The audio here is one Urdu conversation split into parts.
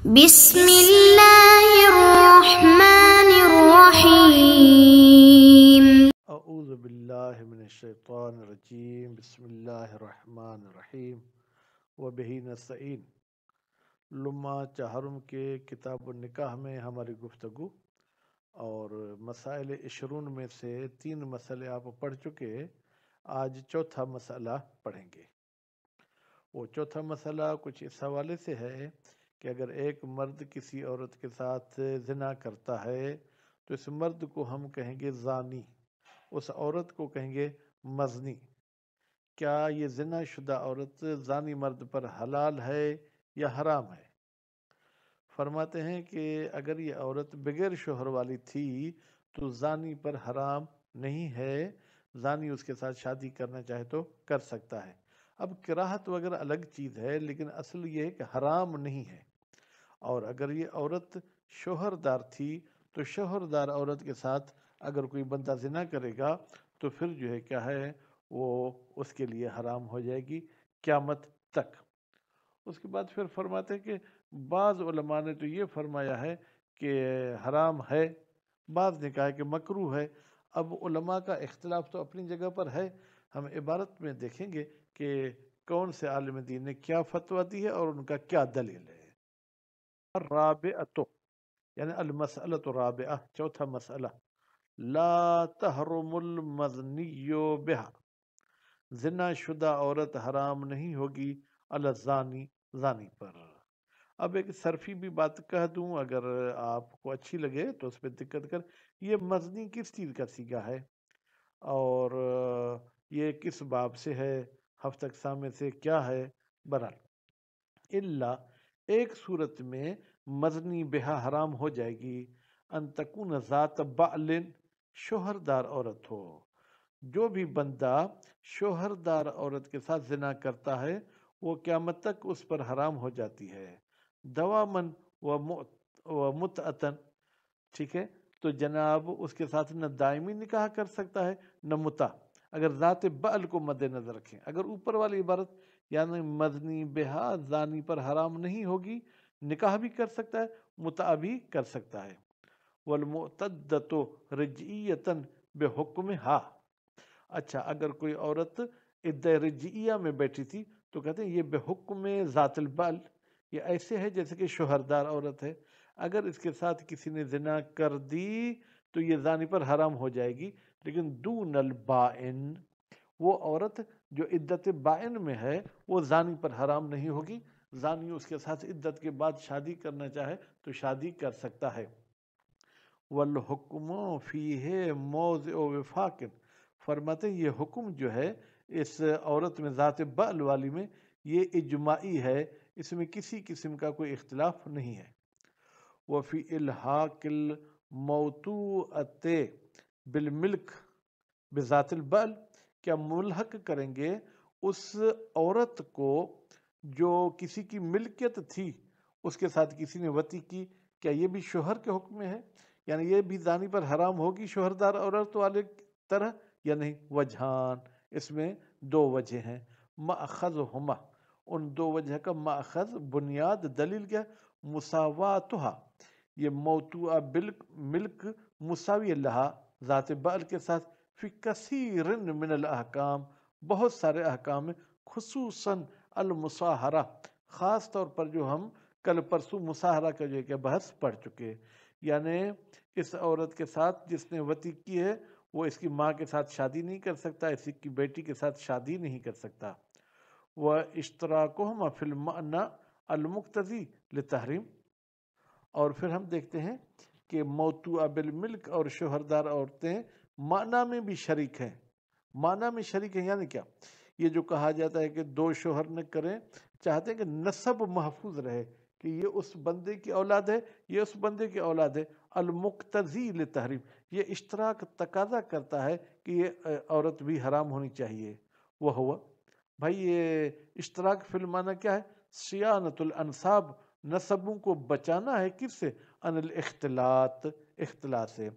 بسم اللہ الرحمن الرحیم۔ اعوذ باللہ من الشیطان الرجیم، بسم اللہ الرحمن الرحیم، وبہ نستعین۔ لمحہ چہارم کے کتاب النکاح میں ہماری گفتگو اور مسائل 20 میں سے 3 مسئلے آپ پڑھ چکے، آج چوتھا مسئلہ پڑھیں گے۔ وہ چوتھا مسئلہ کچھ اس حوالے سے ہے کہ اگر ایک مرد کسی عورت کے ساتھ زنا کرتا ہے تو اس مرد کو ہم کہیں گے زانی، اس عورت کو کہیں گے مزنی۔ کیا یہ زنا شدہ عورت زانی مرد پر حلال ہے یا حرام ہے؟ فرماتے ہیں کہ اگر یہ عورت بغیر شوہر والی تھی تو زانی پر حرام نہیں ہے، زانی اس کے ساتھ شادی کرنا چاہے تو کر سکتا ہے۔ اب کراہت وغیرہ الگ چیز ہے، لیکن اصل یہ ہے کہ حرام نہیں ہے۔ اور اگر یہ عورت شوہردار تھی تو شوہردار عورت کے ساتھ اگر کوئی بندہ زنا کرے گا تو پھر جو ہے کیا ہے، وہ اس کے لیے حرام ہو جائے گی قیامت تک۔ اس کے بعد پھر فرماتے ہیں کہ بعض علماء نے تو یہ فرمایا ہے کہ حرام ہے، بعض نے کہا کہ مکروہ ہے۔ اب علماء کا اختلاف تو اپنی جگہ پر ہے، ہم عبارت میں دیکھیں گے کہ کون سے عالم دین نے کیا فتویٰ دی ہے اور ان کا کیا دلیل ہے۔ الرابعۃ یعنی المسئلۃ الرابعہ، چوتھا مسئلہ، لا تحرم المزنی بہا، زنا شدہ عورت حرام نہیں ہوگی علی الزانی، زانی پر۔ اب ایک صرفی بھی بات کہہ دوں، اگر آپ کو اچھی لگے تو اس پہ دقت کر، یہ مزنی کس چیز کا صیغہ ہے اور یہ کس باب سے ہے، ہفتہ اقسام میں سے کیا ہے؟ بہرحال الا ایک صورت میں مزنی بہا حرام ہو جائے گی، ان تکون ذات بعل، شوہردار عورت ہو۔ جو بھی بندہ شوہردار عورت کے ساتھ زنا کرتا ہے وہ قیامت تک اس پر حرام ہو جاتی ہے، دوامن و متعتن، ٹھیک ہے؟ تو جناب اس کے ساتھ نہ دائمی نکاح کر سکتا ہے نہ متع، اگر ذات بعل کو مد نظر رکھیں۔ اگر اوپر والی عبارت یعنی مزنی بہا زانی پر حرام نہیں ہوگی، نکاح بھی کر سکتا ہے، متع بھی کر سکتا ہے۔ والمعتدۃ رجعیۃ بحکمھا، اچھا اگر کوئی عورت عدہ رجعیہ میں بیٹھی تھی تو کہتے ہیں یہ بحکم ذات البال، یہ ایسے ہے جیسے کہ شوہردار عورت ہے، اگر اس کے ساتھ کسی نے زنا کر دی تو یہ زانی پر حرام ہو جائے گی، لیکن دون البائن، وہ عورت جو عدت بائن میں ہے وہ زانی پر حرام نہیں ہوگی، زانی اس کے ساتھ عدت کے بعد شادی کرنا چاہے تو شادی کر سکتا ہے۔ والحکم فیہ موضع وفاق، فرماتے ہیں یہ حکم جو ہے اس عورت میں ذات بعل والی میں یہ اجماعی ہے، اس میں کسی قسم کا کوئی اختلاف نہیں ہے۔ وفی الحاق الموطوءۃ بالملک بذات البعل، کیا ملحق کریں گے اس عورت کو جو کسی کی ملکیت تھی اس کے ساتھ کسی نے وطی کی، کیا یہ بھی شوہر کے حکم میں ہے؟ یعنی یہ بھی زانی پر حرام ہوگی شوہردار عورت والے طرح یا نہیں؟ وجہان، اس میں 2 وجہ ہیں، مأخذہما، ان 2 وجہ کا مأخذ بنیاد دلیل کیا؟ مساواتھا، یہ موطوعہ ملک مساوی لہا ذات بعل کے ساتھ، فی کثیر من الاحکام، بہت سارے احکام میں، خصوصاً المصاہرہ، خاص طور پر جو ہم کل پرسوں مصاہرہ کا جو ہے کہ بحث پڑھ چکے، یعنی اس عورت کے ساتھ جس نے وطی کی ہے وہ اس کی ماں کے ساتھ شادی نہیں کر سکتا، اس کی بیٹی کے ساتھ شادی نہیں کر سکتا۔ واشتراکہما فی المعنی المقتضی للتحریم، اور پھر ہم دیکھتے ہیں کہ موطوعہ بالملک اور شوہردار عورتیں معنی میں بھی شریک ہیں، معنی میں شریک ہیں یعنی کیا؟ یہ جو کہا جاتا ہے کہ 2 شوہر نہ کریں، چاہتے ہیں کہ نسب محفوظ رہے، کہ یہ اس بندے کی اولاد ہے، یہ اس بندے کی اولاد ہے، المقتضی للتحریم، یہ اشتراک تقاضا کرتا ہے کہ یہ عورت بھی حرام ہونی چاہیے۔ وہ ہوا بھائی یہ اشتراک فی المعنی کیا ہے؟ صیانت الانساب، نسبوں کو بچانا ہے، کس سے؟ ان الاختلاط، اختلاط سے۔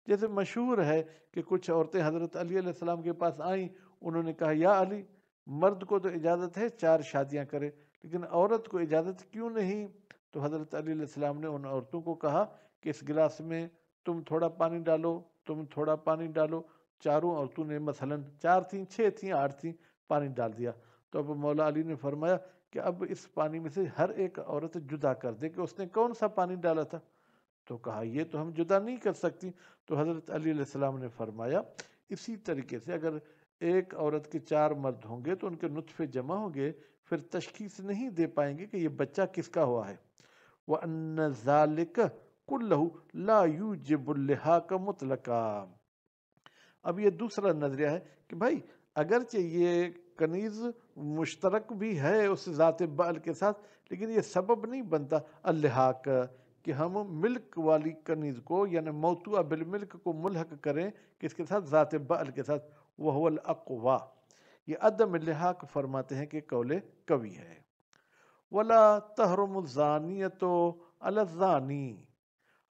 جیسے مشہور ہے کہ کچھ عورتیں حضرت علی علیہ السلام کے پاس آئیں، انہوں نے کہا یا علی، مرد کو تو اجازت ہے 4 شادیاں کرے، لیکن عورت کو اجازت کیوں نہیں تو حضرت علی علیہ السلام نے ان عورتوں کو کہا کہ اس گلاس میں تم تھوڑا پانی ڈالو، تم تھوڑا پانی ڈالو۔ چاروں عورتوں نے مثلاً 4 تھیں، 6 تھیں، 8 تھیں، پانی ڈال دیا۔ تو اب مولا علی نے فرمایا کہ اب اس پانی میں سے ہر ایک عورت جدا کر دے کہ اس نے کون سا پانی ڈالا تھا۔ تو کہا یہ تو ہم جدا نہیں کر سکتی۔ تو حضرت علی علیہ السلام نے فرمایا اسی طریقے سے اگر ایک عورت کے 4 مرد ہوں گے تو ان کے نطفے جمع ہوں گے، پھر تشخیص نہیں دے پائیں گے کہ یہ بچہ کس کا ہوا ہے۔ وَأَنَّ ذَلِكَ كُلَّهُ لَا يُوجِبُ اللِّحَاقَ مُطْلَقًا۔ اب یہ دوسرا نظریہ ہے کہ بھائی اگرچہ یہ کنیز مشترک بھی ہے اس ذات بعل کے ساتھ، لیکن یہ سبب نہیں بنتا اللحاق کہ ہم ملک والی کنیز کو یعنی موتوع بالملک کو ملحق کریں کس کے ساتھ، ذات بعل کے ساتھ، وہو الاقوا۔ یہ عدم اللحاق فرماتے ہیں کہ قول قوی ہے۔ ولا تحرم الزانیۃ علی الزانی،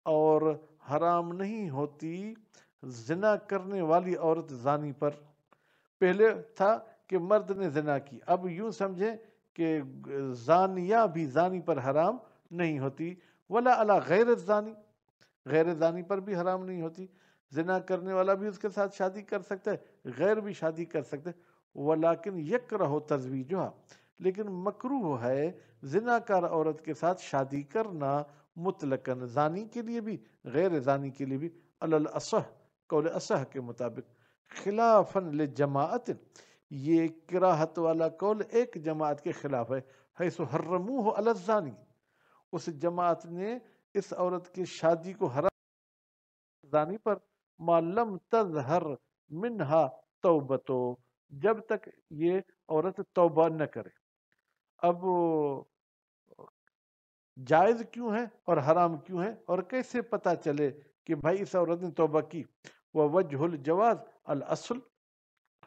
اور حرام نہیں ہوتی زنا کرنے والی عورت زانی پر۔ پہلے تھا کہ مرد نے زنا کی، اب یوں سمجھیں کہ زانیہ بھی زانی پر حرام نہیں ہوتی۔ ولا علی غیر الزانی، غیر زانی پر بھی حرام نہیں ہوتی۔ زنا کرنے والا بھی اس کے ساتھ شادی کر سکتا ہے، غیر بھی شادی کر سکتے۔ ولیکن یکرہ تزویجھا، لیکن مکروہ ہے زنا کار عورت کے ساتھ شادی کرنا مطلقاً، زانی کے لیے بھی غیر زانی کے لیے بھی، علی الاصح، قول اصح کے مطابق، خلافاً لجماعت، یہ کراہت والا قول ایک جماعت کے خلاف ہے، حیث حرموہ علی الزانی، اس جماعت نے اس عورت کی شادی کو حرام زانی پر، ما لم تظہر منہا توبتو، جب تک یہ عورت توبہ نہ کرے۔ اب جائز کیوں ہے اور حرام کیوں ہے اور کیسے پتہ چلے کہ بھائی اس عورت نے توبہ کی؟ ووجہ الجواز الاصل،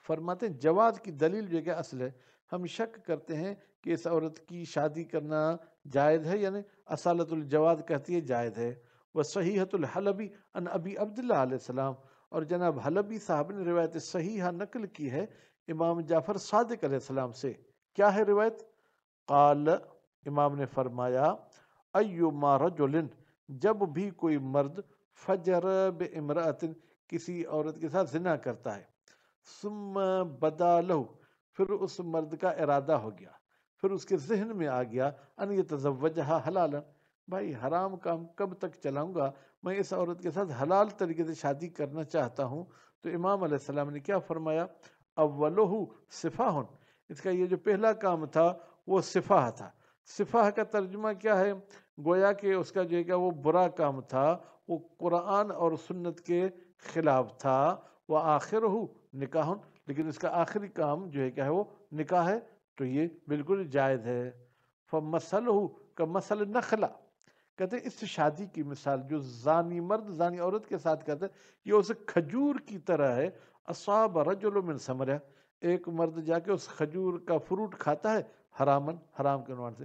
فرماتے ہیں جواز کی دلیل جو کہ اصل ہے، ہم شک کرتے ہیں کہ اس عورت کی شادی کرنا جائز ہے، یعنی اصالت الجواز کہتی ہے جائز ہے۔ وصحیحۃ الحلبی عن ابی عبداللہ علیہ السلام، اور جناب حلبی صاحب نے روایت صحیحہ نقل کی ہے امام جعفر صادق علیہ السلام سے۔ کیا ہے روایت؟ قال، امام نے فرمایا، ایما رجل، جب بھی کوئی مرد فجر بامرأۃ، کسی عورت کے ساتھ زنا کرتا ہے، ثم بدا لہ، پھر اس مرد کا ارادہ ہو گیا، پھر اس کے ذہن میں آ گیا، ان یتزوجہا حلالا، بھائی حرام کام کب تک چلاؤں گا، میں اس عورت کے ساتھ حلال طریقے سے شادی کرنا چاہتا ہوں۔ تو امام علیہ السلام نے کیا فرمایا؟ اولہ سفاہ، اس کا یہ جو پہلا کام تھا وہ سفاہ تھا۔ سفاہ کا ترجمہ کیا ہے؟ گویا کہ اس کا جو ہے کہ وہ برا کام تھا، وہ قرآن اور سنت کے خلاف تھا۔ وآخرہ نکاح، لیکن اس کا آخری کام جو ہے کیا ہے وہ نکاح ہے، تو یہ بالکل جائز ہے۔ فمثلہ کمثل نخلہ، کہتے ہیں اس شادی کی مثال جو زانی مرد زانی عورت کے ساتھ کرتے ہیں یہ اس کھجور کی طرح ہے، اصاب رجل من ثمرہ، ایک مرد جا کے اس کھجور کا فروٹ کھاتا ہے حرامن، حرام کے عنوان سے۔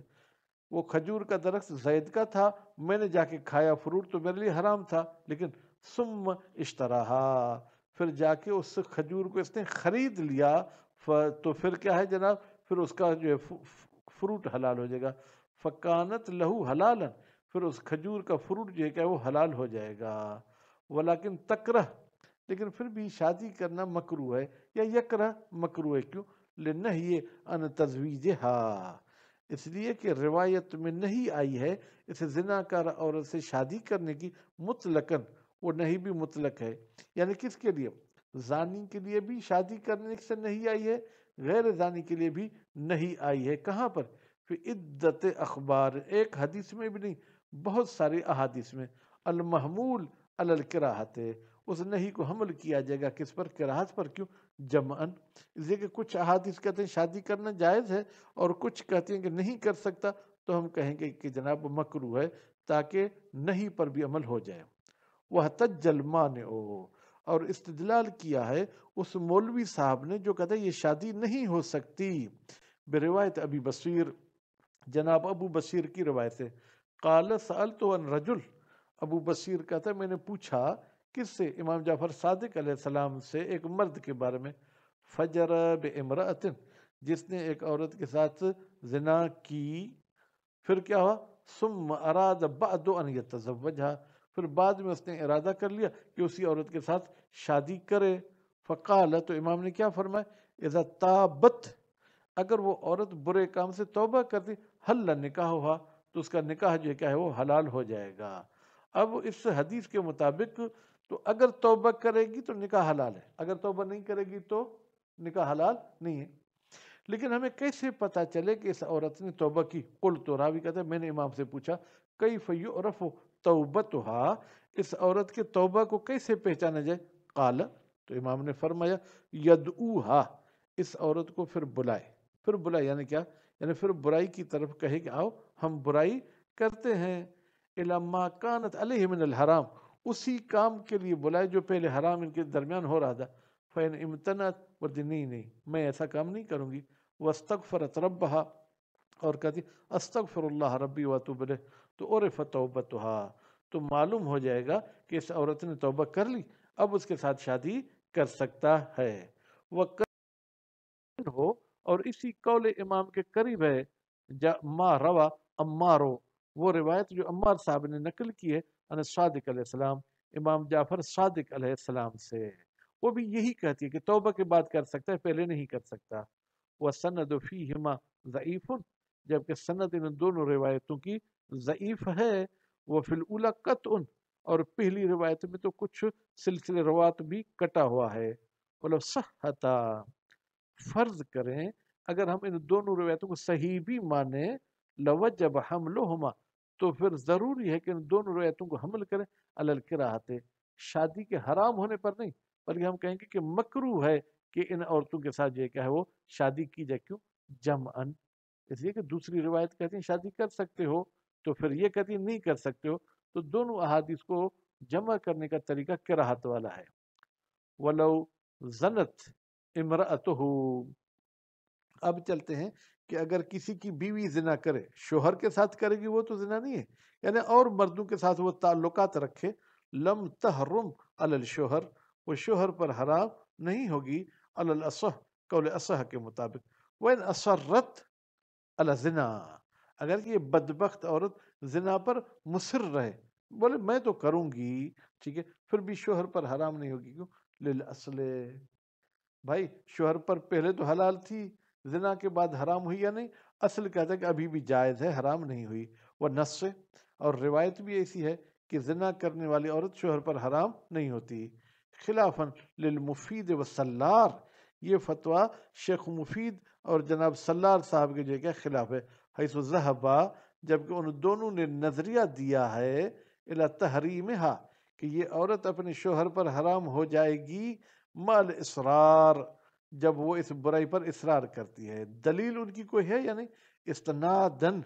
وہ کھجور کا درخت زید کا تھا، میں نے جا کے کھایا فروٹ تو میرے لیے حرام تھا، لیکن ثم اشتراہا، پھر جا کے اس کھجور کو اس نے خرید لیا، تو پھر کیا ہے جناب، پھر اس کا جو ہے فروٹ حلال ہو جائے گا۔ فکانت لہو حلالا، پھر اس کھجور کا فروٹ جو ہے کہ وہ حلال ہو جائے گا۔ ولیکن تکرہ، لیکن پھر بھی شادی کرنا مکروہ ہے، یا یکرہ مکروہ ہے، کیوں؟ لنہی ان تزویجہا، اس لیے کہ روایت میں نہیں آئی ہے اس زنا کار عورت سے شادی کرنے کی مطلقاً، وہ نہیں بھی مطلق ہے، یعنی کس کے لیے؟ زانی کے لیے بھی شادی کرنے سے نہیں آئی ہے، غیر زانی کے لیے بھی نہیں آئی ہے۔ کہاں پر؟ فی عدت اخبار، ایک حدیث میں بھی نہیں، بہت ساری احادیث میں۔ المحمول علی الکراہت، اس نہیں کو حمل کیا جائے گا کس پر؟ کراہت پر، کیوں؟ جمعاً، اس لیے کہ کچھ احادیث کہتے ہیں شادی کرنا جائز ہے اور کچھ کہتے ہیں کہ نہیں کر سکتا، تو ہم کہیں گے کہ جناب مکروہ ہے، تاکہ نہیں پر بھی عمل ہو جائے۔ وَاحْتَجَّ الْمَانِعُ، اور استدلال کیا ہے اس مولوی صاحب نے جو کہتا ہے یہ شادی نہیں ہو سکتی، بروایت ابی بصیر، جناب ابو بصیر کی روایت سے۔ قال سألت عن رجل، ابو بصیر کہتا ہے میں نے پوچھا کس سے؟ امام جعفر صادق علیہ السلام سے، ایک مرد کے بارے میں، فجر بامرأۃ، جس نے ایک عورت کے ساتھ زنا کی، پھر کیا ہوا؟ ثم اراد بعد ان يتزوجها، پھر بعد میں اس نے ارادہ کر لیا کہ اسی عورت کے ساتھ شادی کرے. فقال، تو امام نے کیا فرمایا، اذا تابت، اگر وہ عورت برے کام سے توبہ کرتی، حل نکاح ہوا، تو اس کا نکاح جو کیا ہے وہ حلال ہو جائے گا. اب اس حدیث کے مطابق تو اگر توبہ کرے گی تو نکاح حلال ہے، اگر توبہ نہیں کرے گی تو نکاح حلال نہیں ہے. لیکن ہمیں کیسے پتہ چلے کہ اس عورت نے توبہ کی؟ قلت، تو راوی کہتا ہے میں نے امام سے پوچھا، کیف یعرف توبتها، اس عورت کے توبہ کو کیسے پہچانا جائے؟ قال، تو امام نے فرمایا، یدعوها، اس عورت کو پھر بلائے یعنی کیا؟ یعنی پھر برائی کی طرف کہے کہ آؤ ہم برائی کرتے ہیں. الی ما کانت علیہ من الحرام، اسی کام کے لیے بلائے جو پہلے حرام ان کے درمیان ہو رہا تھا. فین امتنعت، بولتی نہیں میں ایسا کام نہیں کروں گی. واستغفرت ربہا، اور کہتی استغفر اللہ ربی واتوب الیہ، تو عرفت توبتها، تو معلوم ہو جائے گا کہ اس عورت نے توبہ کر لی، اب اس کے ساتھ شادی کر سکتا ہے. ہو، اور اسی قول امام کے قریب ہے ما روا عمارو، وہ روایت جو عمار صاحب نے نقل کی ہے ان صادق علیہ السلام، امام جعفر صادق علیہ السلام سے، وہ بھی یہی کہتی ہے کہ توبہ کے بعد کر سکتا ہے، پہلے نہیں کر سکتا. وَسَنَدُ فِيهِمَا ضعیف، جبکہ سند ان دونوں روایتوں کی ضعیف ہے. وَفِي الْأُولَى قَطْعٌ، اور پہلی روایت میں تو کچھ سلسلے روات بھی کٹا ہوا ہے. وَلَوْ صَحَّتَا، فرض کریں اگر ہم ان دونوں روایتوں کو صحیح بھی مانیں، لوجب حملہما، تو پھر ضروری ہے کہ ان دونوں روایتوں کو حمل کریں علی الکراہۃ، شادی کے حرام ہونے پر نہیں، بلکہ ہم کہیں گے کہ مکروہ ہے کہ ان عورتوں کے ساتھ جو کیا ہے وہ شادی کی جائے. کیوں؟ جمعن، اس لیے کہ دوسری روایت کہتی ہیں شادی کر سکتے ہو، تو پھر یہ کہتی ہیں نہیں کر سکتے ہو، تو دونوں احادیث کو جمع کرنے کا طریقہ کراہت والا ہے. ولو زنت امرأتہ، اب چلتے ہیں کہ اگر کسی کی بیوی زنا کرے، شوہر کے ساتھ کرے گی وہ تو زنا نہیں ہے، یعنی اور مردوں کے ساتھ وہ تعلقات رکھے، لم تحرم علی الشوہر، وہ شوہر پر حرام نہیں ہوگی، علی الاصح، قول اصح کے مطابق. وَإِنْ أَصَرَّتْ علی الزنا، اگر یہ بدبخت عورت زنا پر مصر رہے، بولے میں تو کروں گی، ٹھیک ہے، پھر بھی شوہر پر حرام نہیں ہوگی. کیوں؟ للأصل، بھائی شوہر پر پہلے تو حلال تھی، زنا کے بعد حرام ہوئی یا نہیں؟ اصل کہتا ہے کہ ابھی بھی جائز ہے، حرام نہیں ہوئی. وہ نص، اور روایت بھی ایسی ہے کہ زنا کرنے والی عورت شوہر پر حرام نہیں ہوتی. خلافاً للمفید والسلار، یہ فتویٰ شیخ مفید اور جناب سلار صاحب کے جو کہ خلاف ہے. حیث ذہبا، جبکہ ان دونوں نے نظریہ دیا ہے الی تحریمہا، کہ یہ عورت اپنے شوہر پر حرام ہو جائے گی، مال اصرار، جب وہ اس برائی پر اصرار کرتی ہے. دلیل ان کی کوئی ہے یا نہیں؟ استنادن،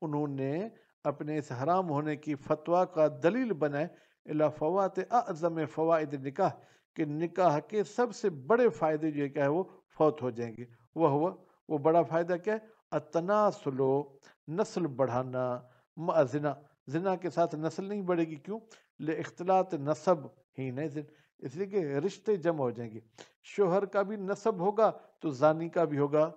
انہوں نے اپنے اس حرام ہونے کی فتویٰ کا دلیل بنائے الی فوات اعظم فوائد نکاح، کہ نکاح کے سب سے بڑے فائدے جو کیا ہے وہ فوت ہو جائیں گے. وہ بڑا فائدہ کیا ہے؟ التناسل، نسل بڑھانا، مع زنا، زنا کے ساتھ نسل نہیں بڑھے گی. کیوں؟ لاختلاط نسب ہی نہیں، اس لیے کہ رشتے جمع ہو جائیں گے، شوہر کا بھی نسب ہوگا تو زانی کا بھی ہوگا.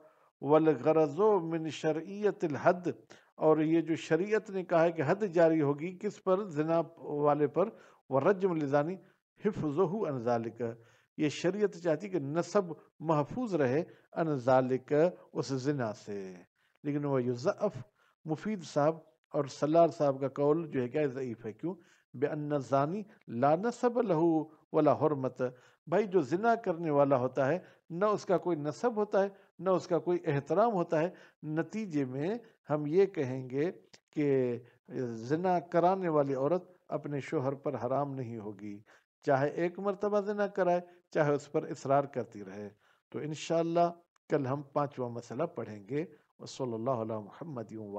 والغرض من شرعیت الحد، اور یہ جو شریعت نے کہا ہے کہ حد جاری ہوگی کس پر؟ زنا والے پر. والرجم لزانی حفظہ عن ذالک، یہ شریعت چاہتی کہ نسب محفوظ رہے عن ذالک، اس زنا سے. لیکن وہ یضعف، مفید صاحب اور سلار صاحب کا قول جو ہے کیا ضعیف ہے. کیوں؟ بأن الزانی لا نسب لہ ولا حرمت، بھائی جو زنا کرنے والا ہوتا ہے نہ اس کا کوئی نسب ہوتا ہے نہ اس کا کوئی احترام ہوتا ہے. نتیجے میں ہم یہ کہیں گے کہ زنا کرانے والی عورت اپنے شوہر پر حرام نہیں ہوگی، چاہے ایک مرتبہ زنا کرائے چاہے اس پر اصرار کرتی رہے. تو انشاءاللہ کل ہم 5واں مسئلہ پڑھیں گے. وصلی اللہ علی محمد و